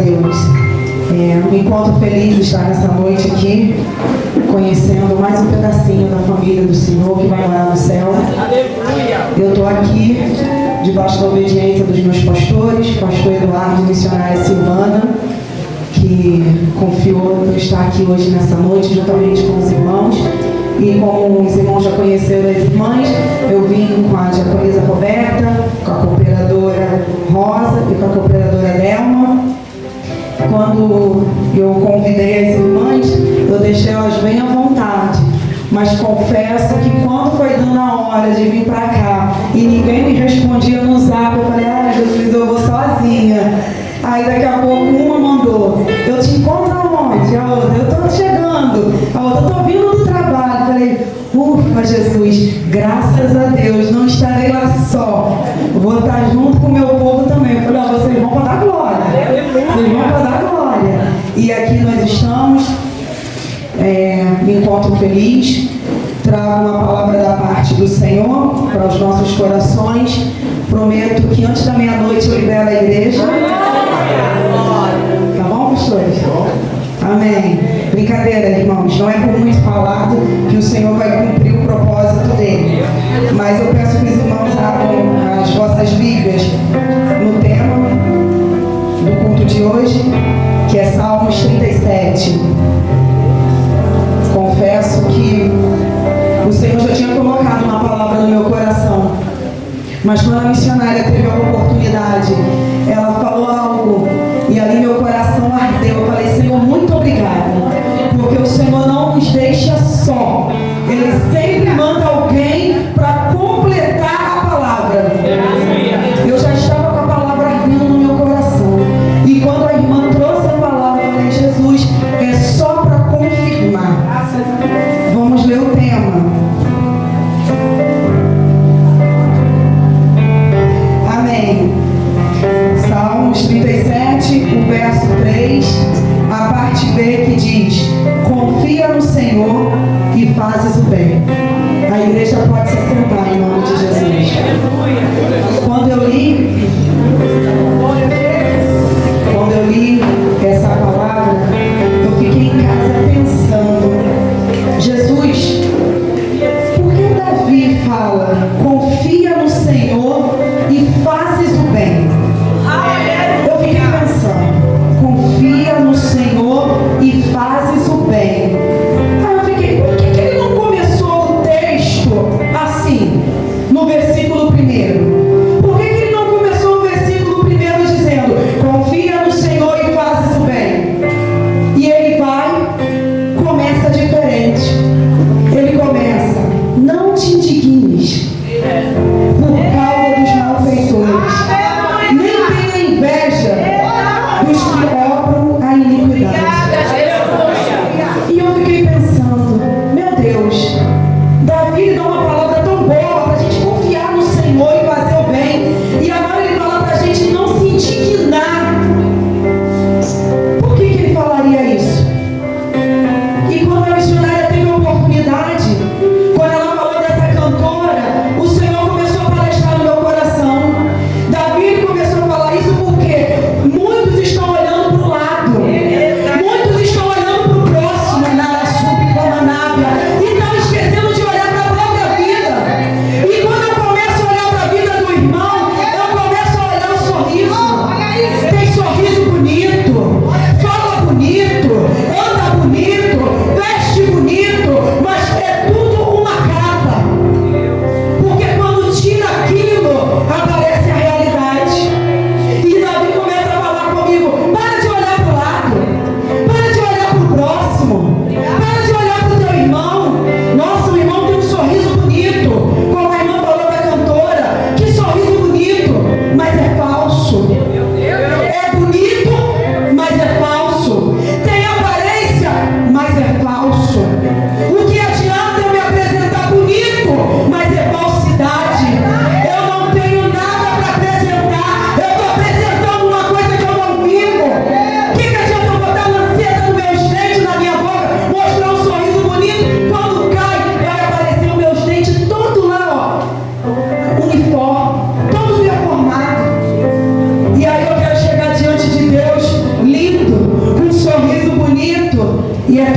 Deus. Me encontro feliz de estar nessa noite aqui, conhecendo mais um pedacinho da família do Senhor que vai morar no céu. Eu estou aqui debaixo da obediência dos meus pastores, pastor Eduardo e missionária Silvana, que confiou por estar aqui hoje nessa noite, juntamente com os irmãos. E como os irmãos já conheceram as irmãs, eu vim com a diaconisa Roberta, com a cooperadora Rosa e com a cooperadora Delma. Quando eu convidei as irmãs, eu deixei elas bem à vontade. Mas confesso que quando foi dando a hora de vir para cá e ninguém me respondia no zap, eu falei, Jesus, eu vou sozinha. Aí daqui a pouco uma mandou, eu te encontro aonde? A outra, eu estou chegando. A outra, eu estou vindo do trabalho. Falei, ufa, Jesus, graças a Deus, não estarei lá só. Vou estar junto com o meu povo também. Eu falei, vocês vão para dar glória. Vocês vão para dar glória. E aqui nós estamos, me encontro feliz. Trago uma palavra da parte do Senhor para os nossos corações. Prometo que antes da meia-noite eu libero a igreja. Tá bom, pastores? Amém. Brincadeira, irmãos. Não é por muito falado que o Senhor vai cumprir o propósito dele. Mas eu peço que os irmãos abram as vossas Bíblias no tema do culto de hoje, que é Salmos 37. Confesso que o Senhor já tinha colocado uma palavra no meu coração. Mas quando a missionária teve a oportunidade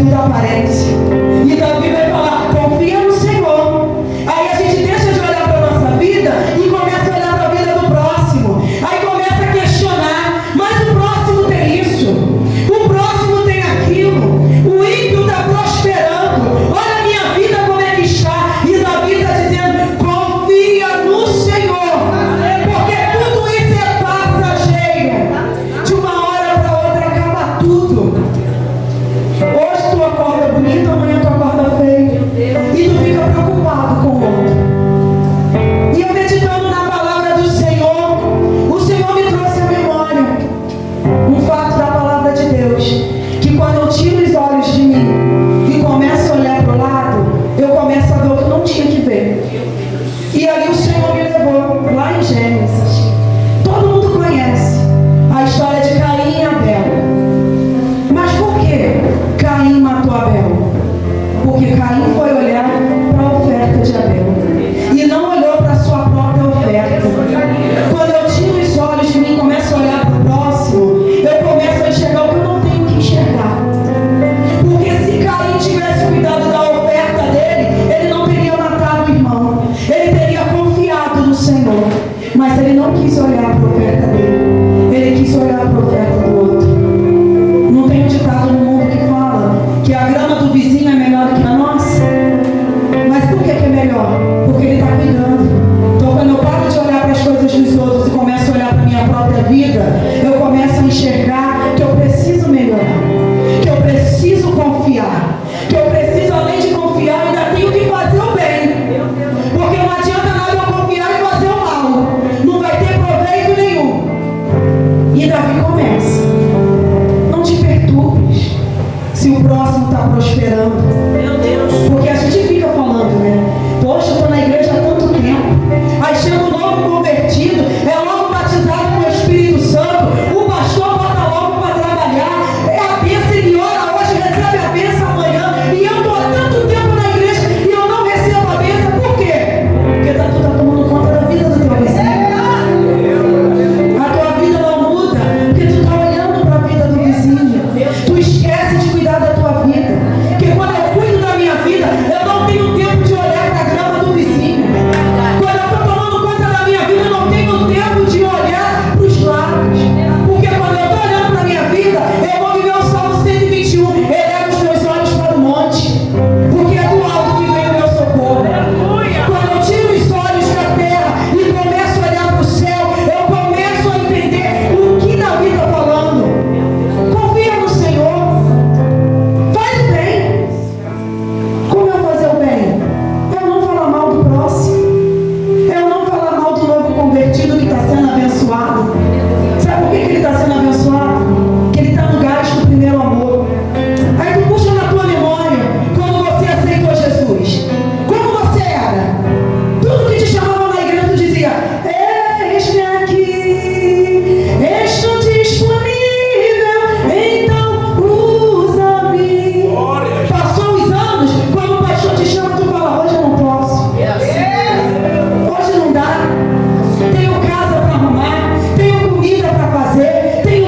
tudo aparência. E Davi vai falar, confia no Senhor. Aí a gente deixa de olhar para a nossa vida e começa a olhar para a vida do próximo. Aí começa a questionar, mas o próximo tem isso, o próximo tem aquilo, o ímpio está prosperando, olha a minha vida como é que está. E Davi está dizendo, confia no Senhor, porque tudo isso é passageiro. De uma hora para outra acaba tudo. Hoje tu acorda bonito, amanhã tu acorda feio. E tu fica preocupado com o outro. E eu meditando na palavra do Senhor, o Senhor me trouxe à memória um fato da palavra de Deus, que quando eu tiro os olhos de mim e começo a olhar para o lado, eu começo a ver o que eu não tinha que ver. E aí o Senhor me levou lá em Gênesis. Todo mundo conhece a história de Caim e Abel. Mas por que Caim matou Abel? Porque Caim foi olhar para a oferta de Abel e não olhou para a sua própria oferta. Quando eu tiro os olhos de mim e começo a olhar para o próximo, eu começo a enxergar o que eu não tenho que enxergar. Porque se Caim tivesse cuidado da oferta dele, ele não teria matado o irmão, ele teria confiado no Senhor. Mas ele não quis olhar para a oferta dele, ele quis olhar para a oferta do outro. Não tem um ditado no mundo que fala que a grama do vizinho é melhor do que a nossa? Mas por que é melhor? Porque ele está cuidando. Então quando eu paro de olhar para as coisas dos outros e começo a olhar para a minha própria vida, eu começo a enxergar que eu preciso melhorar, que eu preciso confiar, que eu preciso, além de confiar, ainda tenho que fazer o bem. Porque não adianta nada eu confiar e fazer o mal, não vai ter proveito nenhum. E Davi começa, não te perturbes se o próximo está prosperando. Meu Deus. Porque a gente fica falando, né? Poxa, eu estou na igreja há tanto tempo. Aí chega um novo convertido, é logo batizado com o Espírito Santo. O pastor bota logo para trabalhar. É a bênção, ele ora hoje, recebe a bênção amanhã. E eu estou há tanto tempo na igreja e eu não recebo a bênção. Por quê? Porque tu está tomando conta da vida do teu vizinho. A tua vida não muda porque tu está olhando para a vida do vizinho. Tu esquece de cuidar da tua vida. Porque quando eu cuido da minha vida, eu não tenho tempo de olhar para a grama do vizinho. Quando eu estou tomando conta da minha vida, eu não tenho tempo de olhar para os lados. Porque quando eu estou olhando para a minha vida, eu vou viver o Salmo 121. Eleva os meus olhos para o monte, porque é do alto que vem o meu socorro. Quando eu tiro os olhos da terra e começo a olhar para o céu, eu começo a entender o que Davi está falando. Confia no Senhor. Faz o bem. Como eu fazer o bem? Eu não falar mal do próximo. Eu não falar mal do novo convertido que está sendo abençoado. Sabe por que ele está sendo abençoado? Que ele está no gás do primeiro amor. Aí tu puxa na tua memória quando você aceitou Jesus. Como você era? Tudo que te chamavam na igreja tu dizia: eis-me aqui, estou disponível, então usa-me. Passou os anos, quando o pastor te chama, tu fala: hoje eu não posso, hoje não dá, tenho casa para arrumar, tenho comida para fazer, tenho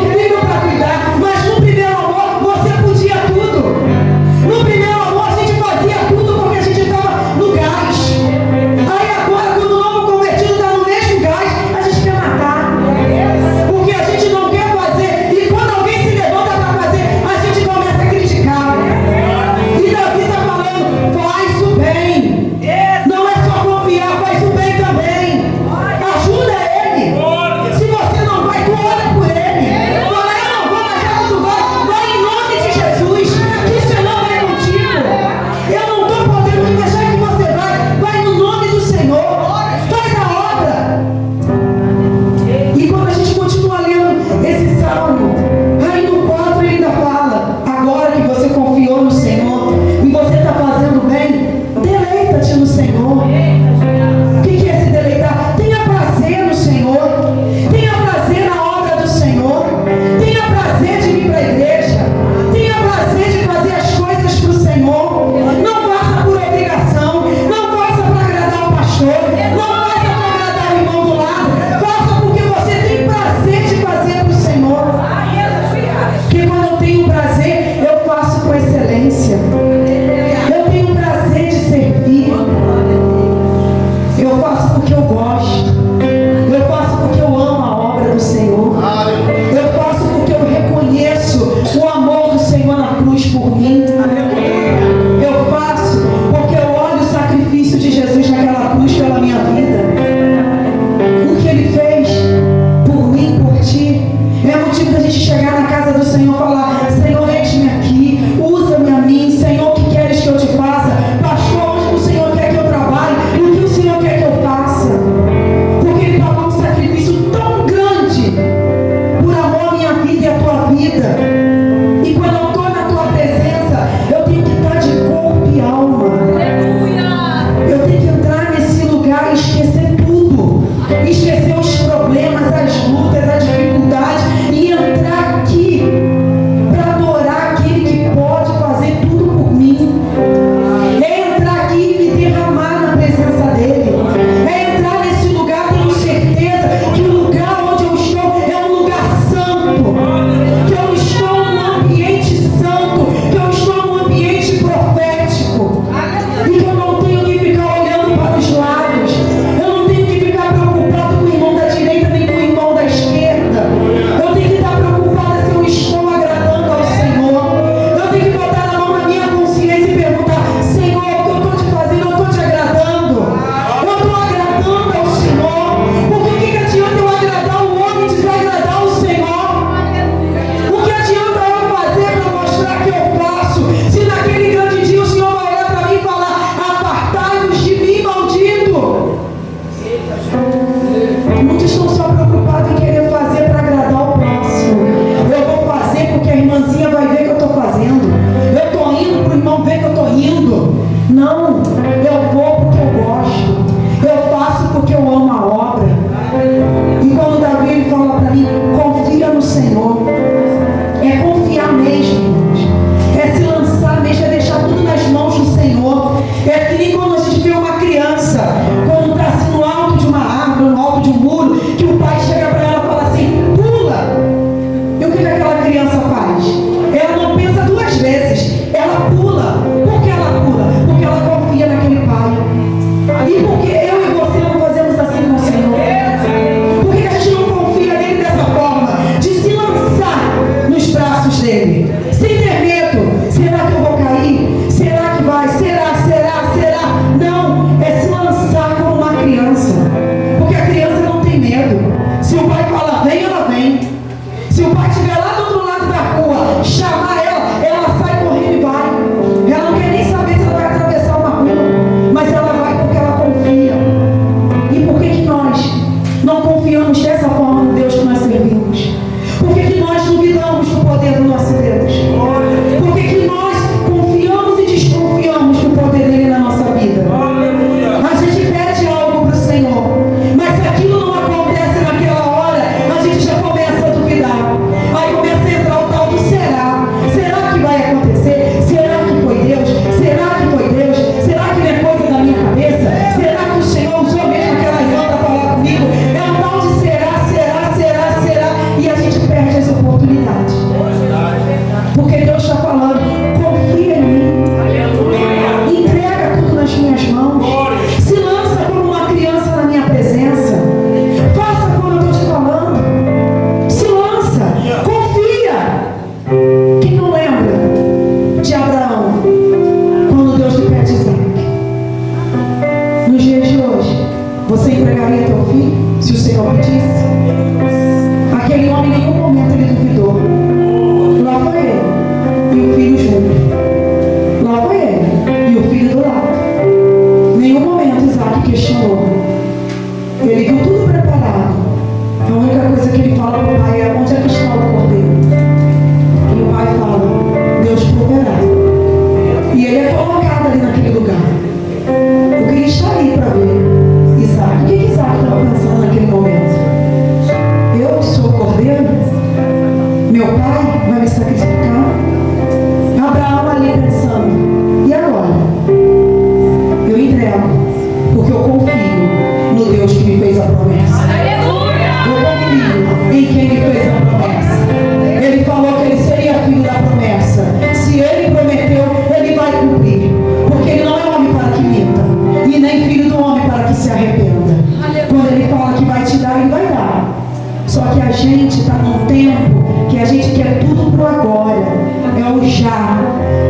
já.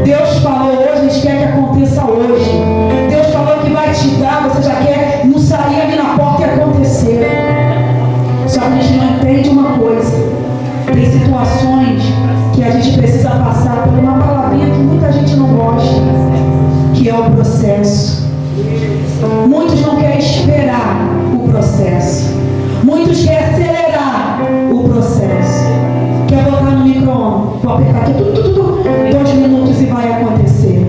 Deus falou hoje, a gente quer que aconteça hoje. Deus falou que vai te dar, você já quer não sair ali na porta e acontecer. Só que a gente não entende uma coisa. Tem situações que a gente precisa passar por uma palavrinha que muita gente não gosta, que é o processo. Muitos não querem esperar o processo. Muitos querem acelerar o processo. Quer botar no micro-ondas, vou apertar aqui, 2 minutos e vai acontecer.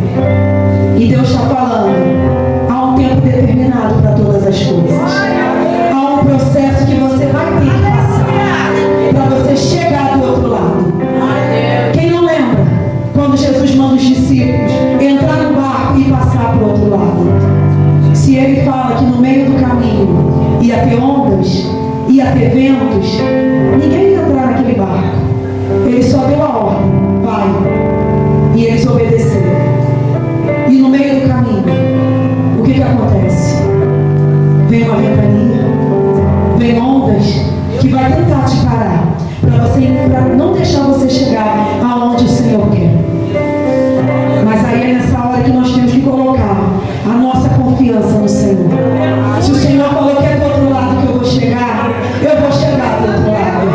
E Deus está falando, há um tempo determinado para todas as coisas. Há um processo que você vai ter que passar para você chegar do outro lado. Quem não lembra quando Jesus manda os discípulos entrar no barco e passar para o outro lado? Se ele fala que no meio do caminho ia ter ondas, ia ter ventos, ninguém ia entrar naquele barco. Ele só deu a ordem, vai. E eles obedeceram. E no meio do caminho, o que acontece? Vem uma ventania, vem ondas que vai tentar te parar, para não deixar você chegar aonde o Senhor quer. Mas aí é nessa hora que nós temos que colocar a nossa confiança no Senhor. Se o Senhor falou que é do outro lado que eu vou chegar do outro lado.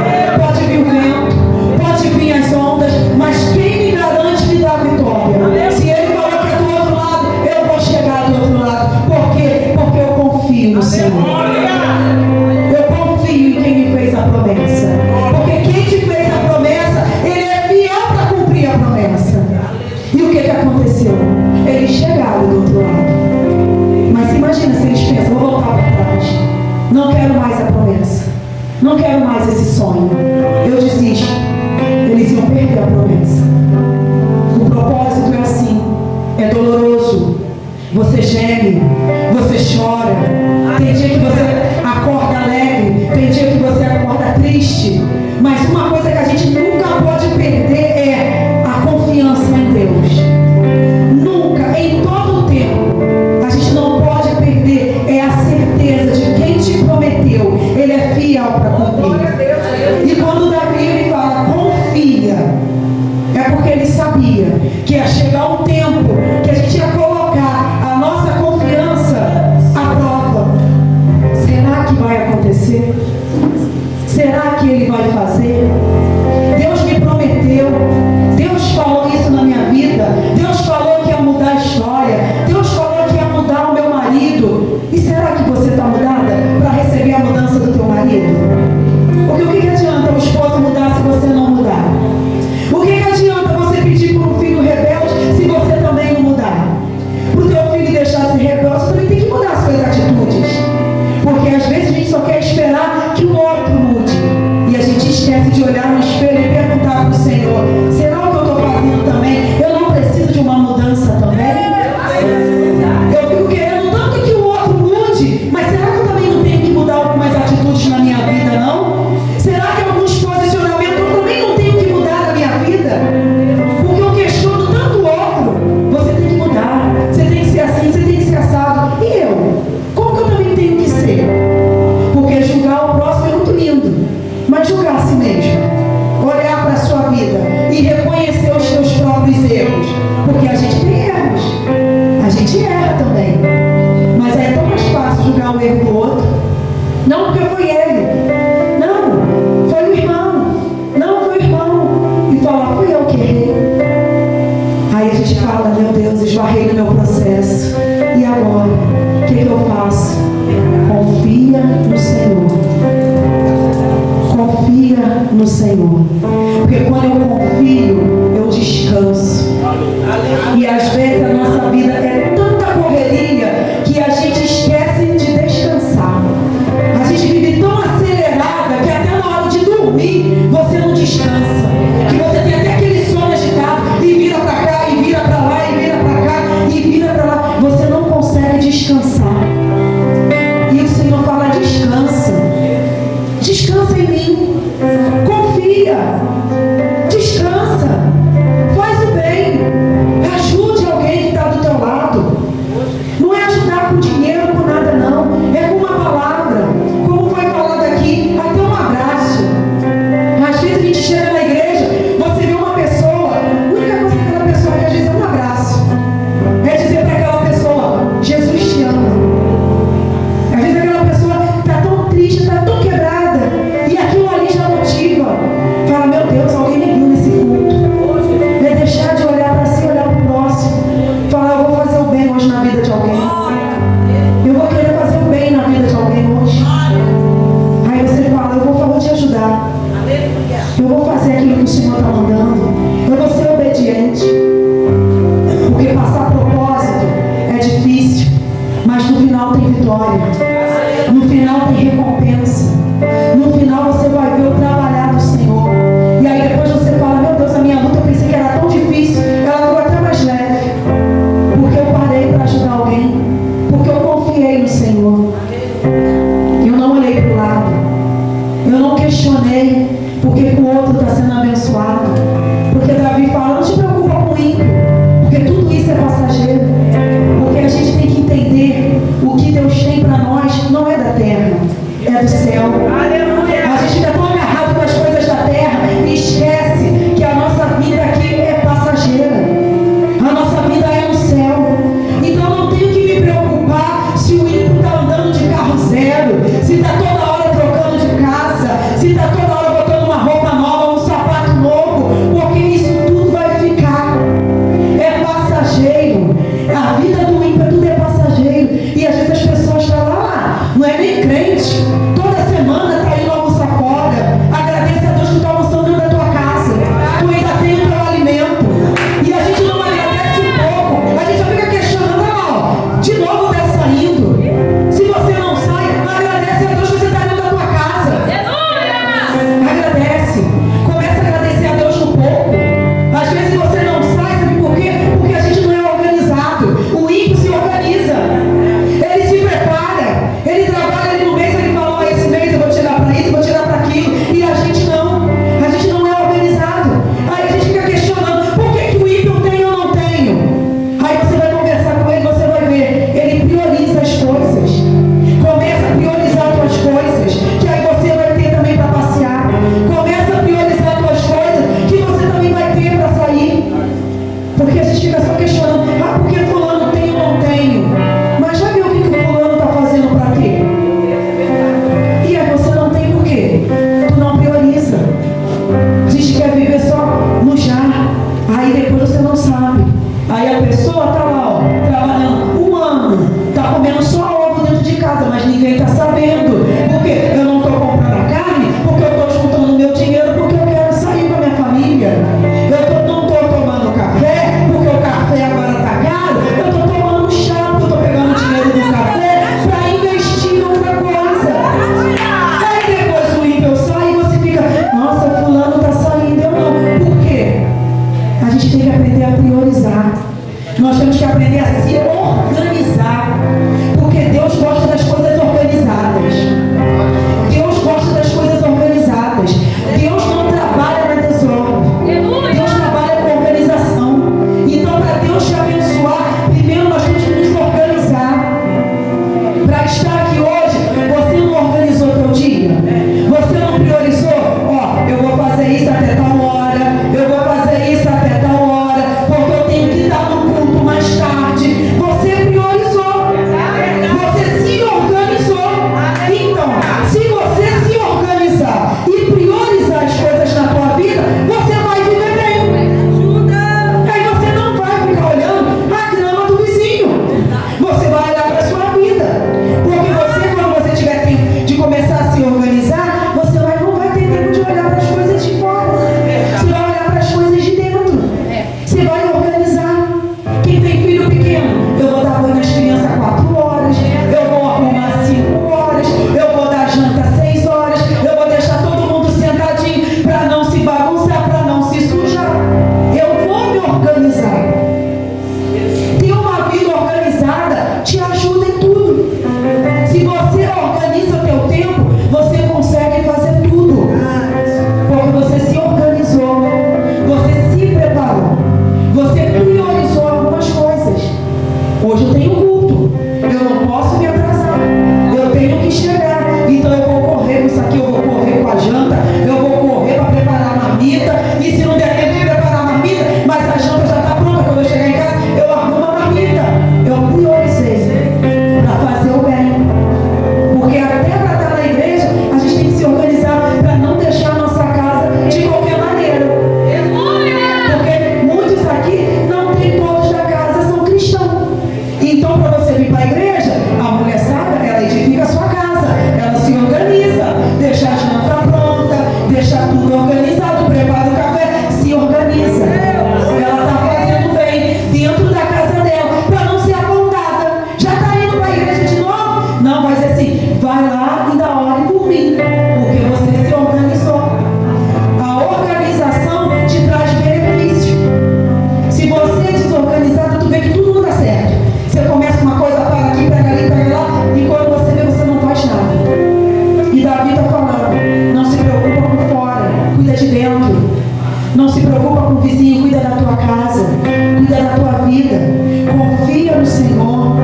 Pode vir o vento, pode vir as ondas, mas quem me garante que dá vitória? Se Ele falou que é do outro lado, eu vou chegar do outro lado. Por quê? Porque eu confio no Senhor. Eu confio em quem me fez a promessa. Porque quem te fez a promessa, Ele é fiel para cumprir a promessa. E o que aconteceu? Eles chegaram do outro lado. Mas imagina se eles pensam, vou voltar para trás. Não quero mais a promessa. Não quero mais esse sonho. Eu desisto. Eles iam perder a promessa. O propósito é assim. É doloroso. Você geme. Você chora. Tem dia que você acorda alegre. Tem dia que você acorda triste. Mas uma coisa que a gente nunca pode perder é a confiança em Deus. Nunca, em todo o tempo, a gente não pode perder é a certeza de quem te prometeu, Ele é fiel para cumprir. E quando Davi ele fala, confia, é porque ele sabia que ia chegar um tempo que a gente ia colocar a nossa confiança à prova. Será que vai acontecer? Será que Ele vai fazer? Deus me prometeu. Deus falou isso na minha vida. Deus falou que ia mudar a história. Deus falou que ia mudar o meu marido. E será que você está mudada para receber a mudança do teu marido? Porque o que adianta o esposo mudar se você não mudar? O que adianta você pedir por um filho rebelde se você também não mudar? Para o teu filho deixar de ser rebelde, você também tem que mudar as suas atitudes. Porque às vezes a gente só quer esperar que o outro mude. E a gente esquece de olhar no espelho e perguntar para o Senhor, será o que eu estou fazendo também? Eu não preciso de uma mudança também? Eu fico querendo tanto que o outro mude, mas será que eu também não tenho que mudar algumas atitudes na minha vida, não? Será que alguns posicionamentos eu também não tenho que mudar na minha vida? Porque eu questiono tanto o outro. Você tem que mudar, você tem que ser assim, você tem que ser assado. E eu? Como que eu também tenho que ser? Porque julgar o próximo é muito lindo, mas julgar a si mesmo, olhar para a sua vida e reconhecer os seus próprios erros, porque a gente tem erros, a gente erra também, mas é tão mais fácil julgar o erro do outro. Não porque foi ele, não, foi o irmão, não foi o irmão, e falar, fui eu que errei. Aí a gente fala, meu Deus, esbarrei no meu processo, e agora? O que eu faço? Confia no Senhor. Confia no Senhor. Porque quando eu confio, eu descanso. E às vezes a nossa vida é tanta correria que a gente esquece de descansar. A gente vive tão acelerada que até na hora de dormir você não descansa. Que você tem até aquele sono agitado e vira para cá, e vira para lá, e vira para cá, e vira para lá. Você não consegue descansar. E o Senhor fala, descansa. Descansa em mim. Confia. Descansa. Faz o bem. Ajude alguém que está do teu lado. Não é ajudar com dinheiro, com nada não. É com uma palavra. Como foi falado aqui, até um abraço. Às vezes a gente chega na igreja, você vê uma pessoa, a única coisa que aquela Senhor está mandando. Eu vou ser obediente. Porque passar propósito é difícil, mas no final tem vitória. No final tem recompensa. No final você vai ver o trabalhar do Senhor. E aí depois você fala, meu Deus, a minha luta eu pensei que era tão difícil, ela ficou até mais leve. Porque eu parei para ajudar alguém. Porque eu confiei no Senhor. Eu não olhei para o lado. Eu não questionei porque o outro está sendo abençoado. Porque Davi fala, não te preocupa com o ímpio, porque tudo isso é passageiro. Porque a gente tem que entender o que Deus tem para nós não é da terra, é do céu. A gente fica tão agarrado com as coisas da terra e esquece que a nossa vida aqui é passageira. A nossa vida é no céu. Então não tenho que me preocupar se o ímpio está andando de carro zero, se está toda hora trocando de casa, se está toda hora botando uma roupa nova, um sapato novo, porque isso tudo vai ficar. É passageiro. A vida do ímpio tudo é passageiro. E às vezes as pessoas estão lá, não é nem crente, toda semana está indo almoçar fora. Agradeça a Deus que está almoçando dentro da tua casa. Tu ainda tem o teu alimento. E a gente não agradece um pouco. A gente só fica questionando, ó, de novo está saindo. Se você não sai, agradece a Deus que você está dentro da tua casa. Agradece. Começa a agradecer a Deus no pouco. Às vezes você não sai, sabe por quê? Porque a gente não é organizado. O ímpio se organiza. Ele se prepara. Ele trabalha ali no mês, ele fala, ó, esse mês eu vou tirar para isso, vou tirar para aquilo. E a gente não. A gente não é organizado. Aí a gente fica questionando, por que o ímpio tem ou não tenho? Aí você vai conversar com ele, você vai ver. Ele prioriza as coisas. Começa a priorizar as tuas coisas, que aí você vai ter também para passear. Começa a priorizar as tuas coisas, que você também vai ter para sair. Porque a gente fica só questionando, ah, por que fulano tem ou não tenho? Mas já viu o que o fulano está fazendo para quê? E aí você não tem por quê? Tu não prioriza. A gente quer viver só no já. Aí depois você não sabe. Aí a pessoa está lá, ó, trabalhando um ano, está comendo só ovo dentro de casa, mas ninguém está sabendo. Por quê? Eu não estou comprando a carne, porque eu estou juntando meu dinheiro, porque eu quero sair com a minha família. Eu não estou tomando café, porque o café agora está caro. Eu estou tomando chá, porque eu estou pegando o dinheiro do café para investir em outra coisa. Aí depois o ímpio sai e você fica, nossa, fulano está saindo, eu não. Por quê? A gente tem que aprender a priorizar. Nós temos que aprender a se organizar. Porque Deus gosta das coisas organizadas. Deus gosta das coisas organizadas. Deus não trabalha na desordem. Deus trabalha com organização. Então, para Deus te abençoar, primeiro nós temos que nos organizar. Para estar aqui hoje, você não organizou o teu dia? Você não priorizou? Ó, eu vou fazer isso até tal hora. Eu vou fazer isso até tal hora. Porque eu tenho que dar no culto mais tarde. Você priorizou. Você se dentro. Não se preocupa com o vizinho, cuida da tua casa, cuida da tua vida, confia no Senhor.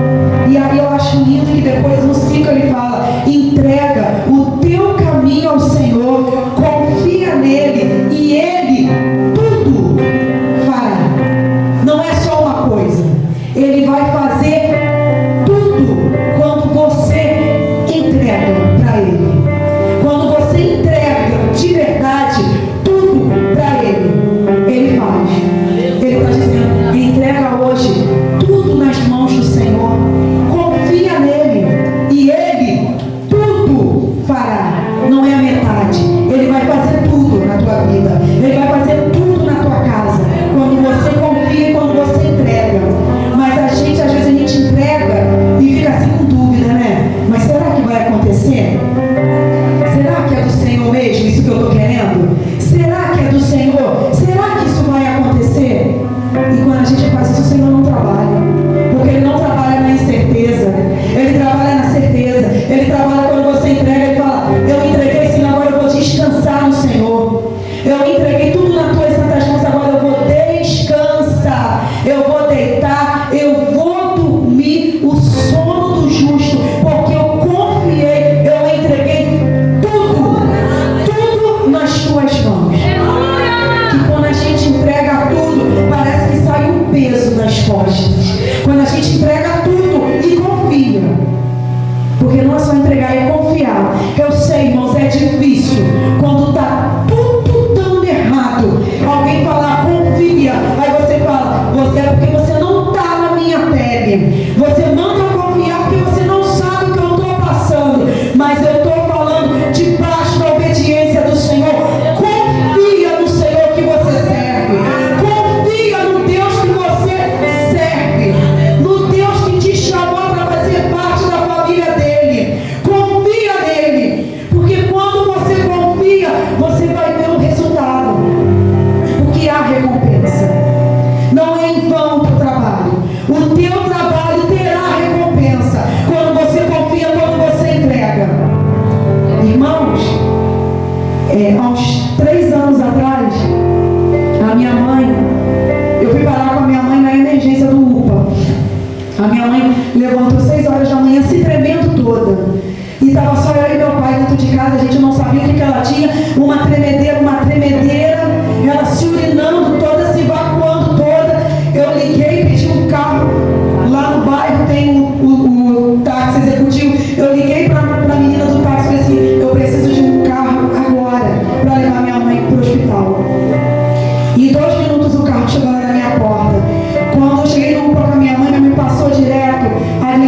E aí eu acho lindo que depois no 5 ele fala: entrega o teu caminho ao Senhor, confia nele e ele tudo fará. Não é só uma coisa, ele vai fazer tudo quando você entrega para ele. Quando você entrega de verdade tudo para ele, ele faz. Ele está dizendo: entrega hoje tudo nas mãos do Senhor, confia nele e ele tudo fará. Não é a metade, ele vai fazer tudo na tua vida, ele vai fazer tudo na tua casa, quando você confia e quando você entrega. Mas a gente, às vezes a gente entrega e fica assim com dúvida, né? Mas será que vai acontecer? Será que é do Senhor mesmo isso que eu estou querendo? Será que é do Senhor? Será que isso vai acontecer? E quando a gente faz isso, o Senhor não trabalha. Porque Ele não trabalha na incerteza. Ele trabalha na certeza. Ele trabalha quando você entrega. Ele fala: eu entreguei, Senhor, agora eu vou descansar no Senhor. Eu entreguei tudo nas tuas santas mãos, agora eu vou descansar. Eu vou deitar, eu vou dormir o sono do justo. Porque eu confiei, eu entreguei tudo nas tuas mãos. Que quando a gente entrega tudo, parece que sai um peso das costas. Quando a gente entrega tudo e confia. Porque não é só entregar, é confiar. Eu sei, irmãos, é difícil. Quando está tudo dando errado, alguém falar confia, aí você fala: você é porque você não está na minha pele. Você manda eu confiar porque você não sabe o que eu estou passando. Mas eu estou falando debaixo da obediência do Senhor. Confia no Senhor que você serve. Confia no Deus que você serve. No Deus que te chamou para fazer parte da família dele. Confia nele. Porque quando você confia, você vai ver o resultado. Porque há recompensa. Não é em vão o teu trabalho. O teu trabalho terá recompensa. Quando você confia, quando você entrega. Irmãos, há uns 3 anos atrás, a minha mãe, eu fui parar com a minha mãe na emergência do UPA. A minha mãe levantou 6 horas da manhã, se tremendo toda. E estava só eu e meu pai dentro de casa, a gente não sabia o que ela tinha. Uma tremedeira, ela se urinando toda, se evacuando toda. Eu liguei, pedi um carro. Lá no bairro tem o táxi executivo. Eu liguei para a menina do táxi e falei assim: eu preciso de um carro agora para levar minha mãe para o hospital. E em 2 minutos o carro chegou na minha porta. Quando eu cheguei no UPA com a minha mãe passou direto. Aí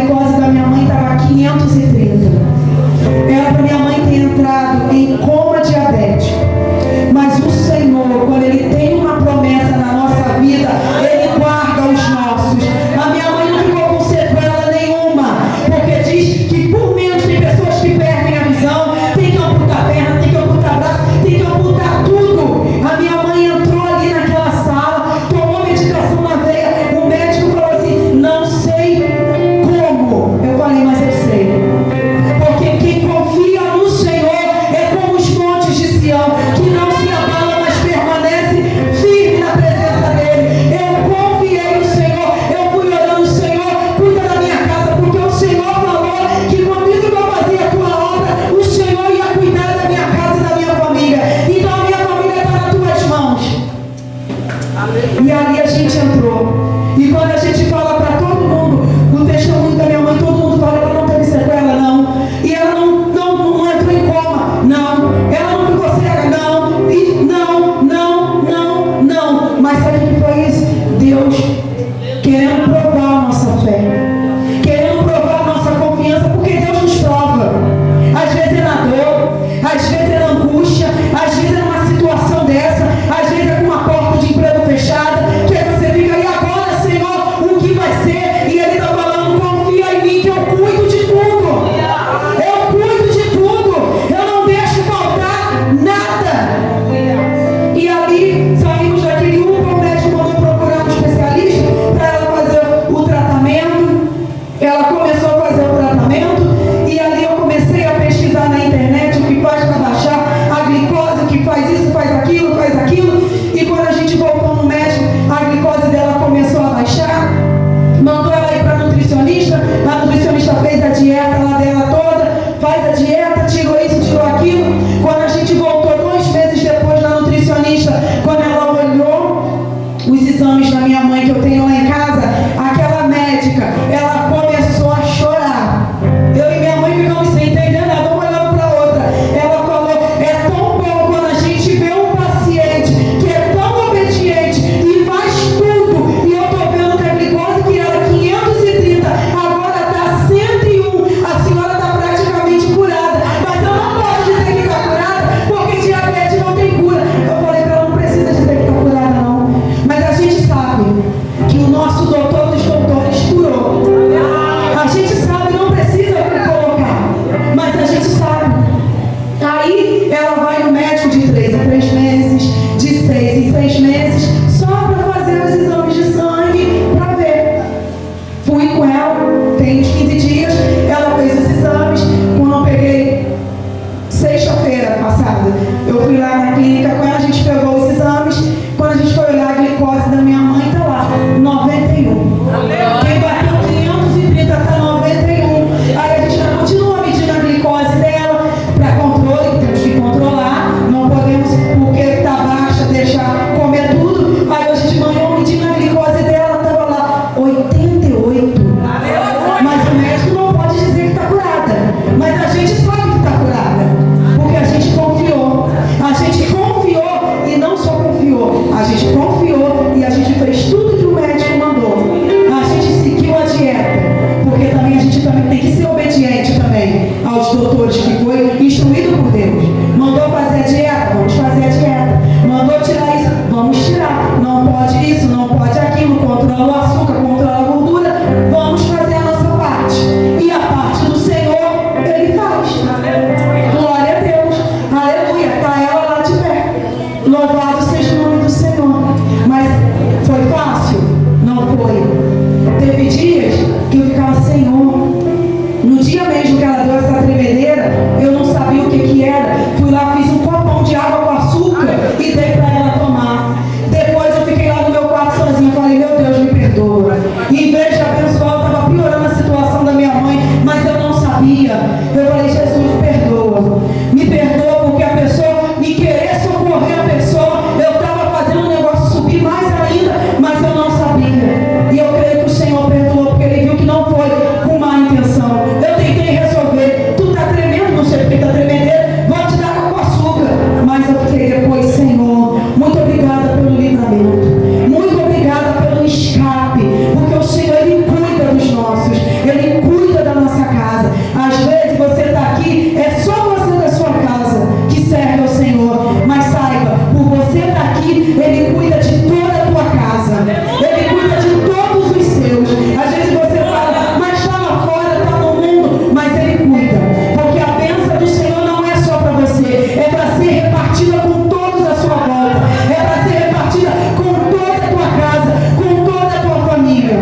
Ele cuida de toda a tua casa. Ele cuida de todos os seus. Às vezes você fala, mas está lá fora, está no mundo. Mas Ele cuida. Porque a bênção do Senhor não é só para você. É para ser repartida com todos à sua volta. É para ser repartida com toda a tua casa, com toda a tua família.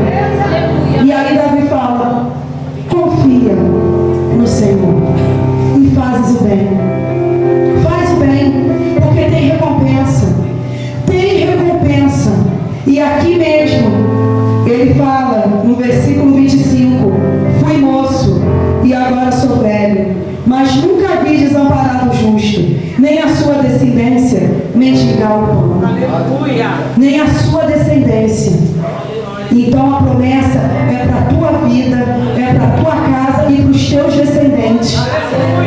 E aí Davi fala, confia no Senhor e fazes o bem. Faz o bem, porque tem recompensa. Tem recompensa. E aqui mesmo, ele fala no versículo 25, fui moço e agora sou velho, mas nunca vi desamparado o justo, nem a sua descendência mendigar o pão. Aleluia. Nem a sua descendência. Então a promessa é para a tua vida, é para a tua casa e para os teus descendentes.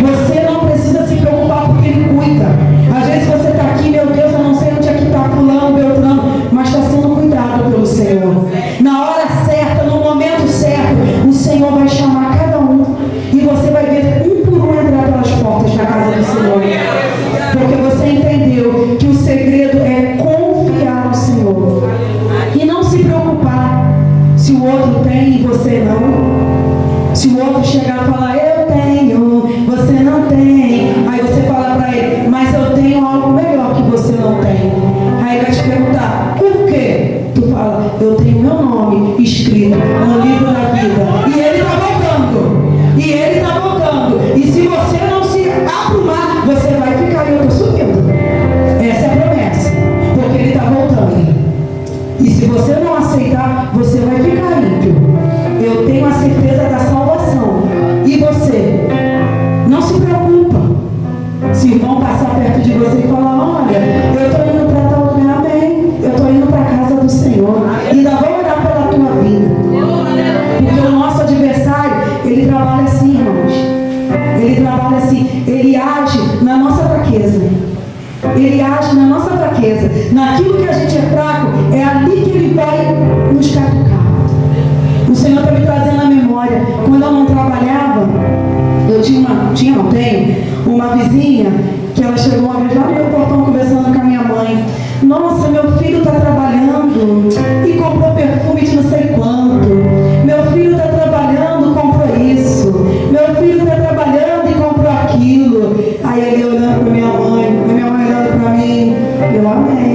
Você não precisa se preocupar porque Ele cuida. Às vezes você está aqui, meu Deus, eu não sei onde é que está fulano, beltrano, mas está sendo cuidado pelo Senhor. Na hora certa, no momento certo, o Senhor vai chamar cada um e você vai ver um por um entrar pelas portas da casa do Senhor. Porque você entendeu que o segredo é confiar no Senhor e não se preocupar se o outro tem e você não. Se o outro chegar e falar, eu tenho, você não tem, aí você fala para ele, mas eu tenho algo melhor que você não tem. Aí ele vai te perguntar, por quê? Tu fala, eu tenho meu nome escrito no livro da vida. E ele está voltando. E ele está voltando. E se você não se aprumar, você vai ficar e eu estou subindo. Essa é a promessa. Porque ele está voltando. E se você não aceitar, você vai ficar ímpio. Eu tenho a certeza da salvação. E você? Não se preocupa. Se o irmão passar perto de você e falar, olha, eu estou indo para tal lugar, amém. Eu estou indo para a casa do Senhor. E ainda vou orar pela tua vida. Porque o nosso adversário, ele trabalha assim, irmãos. Ele trabalha assim. Ele age na nossa fraqueza. Ele age na nossa fraqueza. Naquilo que a gente é fraco, é ali que ele vai nos catucar. O Senhor está me trazendo à memória. Quando eu não trabalhava, eu tenho uma vizinha que ela chegou uma vez lá no meu portão conversando com a minha mãe. Nossa, meu filho está trabalhando e comprou perfume de não sei quanto. Meu filho está trabalhando, comprou isso. Meu filho está trabalhando e comprou aquilo. Aí ele olhando para minha mãe olhando para mim, eu amém.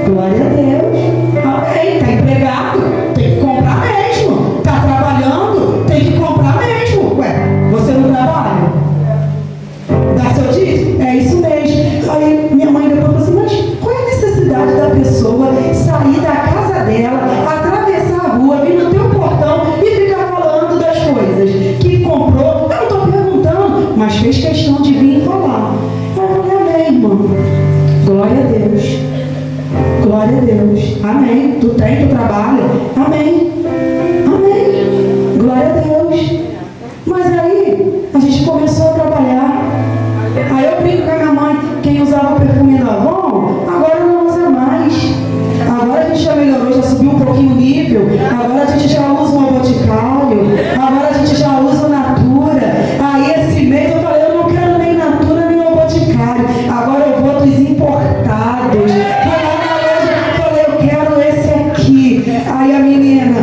Glória a Deus. Amém. Está empregado, tem que comprar mesmo. Está trabalhando, tem que comprar mesmo. Ué, você não trabalha? Dá seu dízimo? É isso mesmo. Aí minha mãe depois falou assim, mas qual é a necessidade da pessoa sair da casa dela, atravessar a rua, vir no teu portão e ficar falando das coisas que comprou? Eu não estou perguntando, mas fez questão de vir e falar. Eu falei, amém, irmão. Glória a Deus. Glória a Deus. Amém. Tu trabalha? Amém. Amém. Glória a Deus. Mas aí, a gente começou a trabalhar. Aí eu brinco com a minha mãe, quem usava o perfume da Avon, agora não usa mais. Agora a gente já melhorou, já subiu um pouquinho o nível. Agora a gente já usa um Boticário. Agora a gente já usa o Natura. Aí esse mês eu falei, eu não quero nem Natura nem o Boticário. Agora eu vou dos importados. Fui lá na loja, falei, eu quero esse aqui. Aí a menina,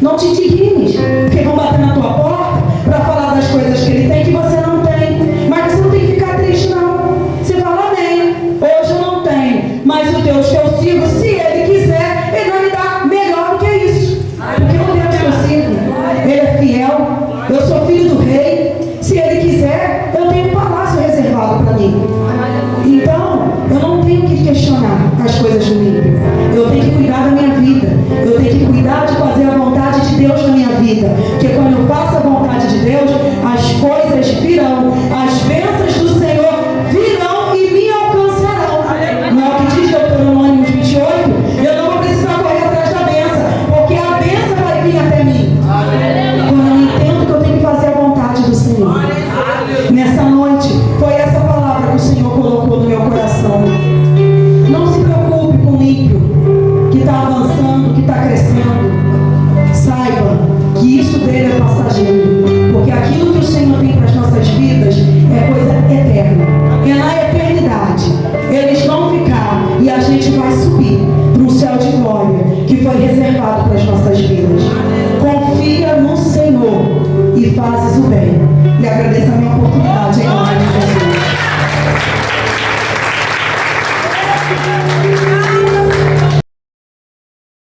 Não te indignes, porque vão bater na tua porta para falar das coisas que ele tem que você não tem. Mas você não tem que ficar triste, não. Você fala, amém. Hoje eu não tenho, mas o Deus que eu sigo, se ele quiser, ele vai me dar melhor do que isso. Porque o Deus que eu sigo, ele é fiel. Eu sou filho do rei. Se ele quiser, eu tenho um palácio reservado para mim. Então, eu não tenho que questionar as coisas do ímpio. Eu tenho que cuidar da minha vida. Eu tenho que cuidar de fazer a vontade de Deus na minha vida. Porque quando eu faço a vontade de Deus, as coisas virão. As bênçãos do Senhor virão e me alcançarão. Não é o que diz Deuteronômio 28? Eu não vou precisar correr atrás da bênção, porque a bênção vai vir até mim. Quando eu entendo que eu tenho que fazer a vontade do Senhor. Nessa noite, foi essa palavra que o Senhor colocou no meu coração. Não se preocupe com o ímpio que está avançando, que está crescendo. Saiba que isso dele é passageiro, porque aquilo que o Senhor tem para as nossas vidas é coisa eterna, é na eternidade. Eles vão ficar e a gente vai subir para um céu de glória que foi reservado para as nossas vidas. Confia no Senhor e fazes o bem. E agradeço a minha oportunidade em nome de Jesus.